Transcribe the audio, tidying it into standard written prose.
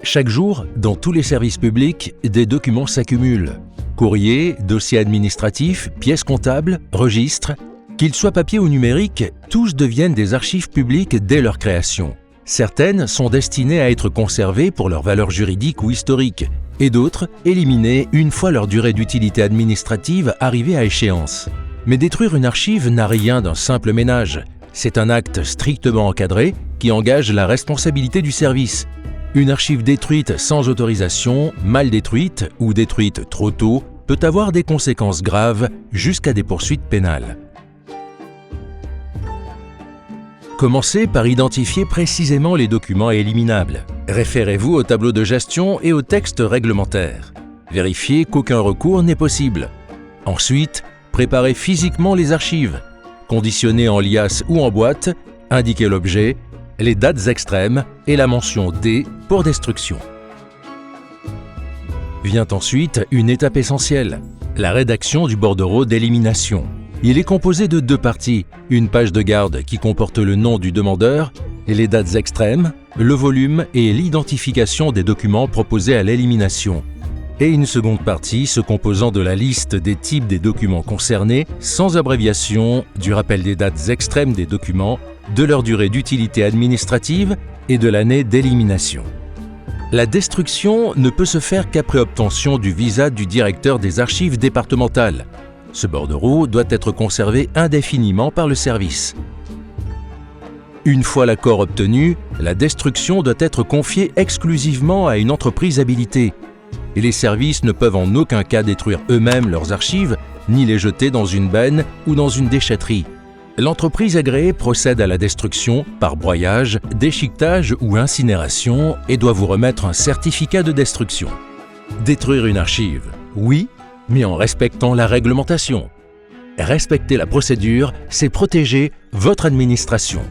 Chaque jour, dans tous les services publics, des documents s'accumulent. Courriers, dossiers administratifs, pièces comptables, registres, qu'ils soient papier ou numériques, tous deviennent des archives publiques dès leur création. Certaines sont destinées à être conservées pour leur valeur juridique ou historique, et d'autres éliminées une fois leur durée d'utilité administrative arrivée à échéance. Mais détruire une archive n'a rien d'un simple ménage. C'est un acte strictement encadré qui engage la responsabilité du service. Une archive détruite sans autorisation, mal détruite ou détruite trop tôt peut avoir des conséquences graves jusqu'à des poursuites pénales. Commencez par identifier précisément les documents éliminables. Référez-vous au tableau de gestion et au texte réglementaire. Vérifiez qu'aucun recours n'est possible. Ensuite, préparez physiquement les archives. Conditionnez en liasse ou en boîte, indiquez l'objet, les dates extrêmes et la mention D pour destruction. Vient ensuite une étape essentielle, la rédaction du bordereau d'élimination. Il est composé de 2 parties, une page de garde qui comporte le nom du demandeur, les dates extrêmes, le volume et l'identification des documents proposés à l'élimination, et une seconde partie se composant de la liste des types des documents concernés, sans abréviation, du rappel des dates extrêmes des documents, de leur durée d'utilité administrative et de l'année d'élimination. La destruction ne peut se faire qu'après obtention du visa du directeur des archives départementales. Ce bordereau doit être conservé indéfiniment par le service. Une fois l'accord obtenu, la destruction doit être confiée exclusivement à une entreprise habilitée. Et les services ne peuvent en aucun cas détruire eux-mêmes leurs archives, ni les jeter dans une benne ou dans une déchetterie. L'entreprise agréée procède à la destruction par broyage, déchiquetage ou incinération et doit vous remettre un certificat de destruction. Détruire une archive, oui, mais en respectant la réglementation. Respecter la procédure, c'est protéger votre administration.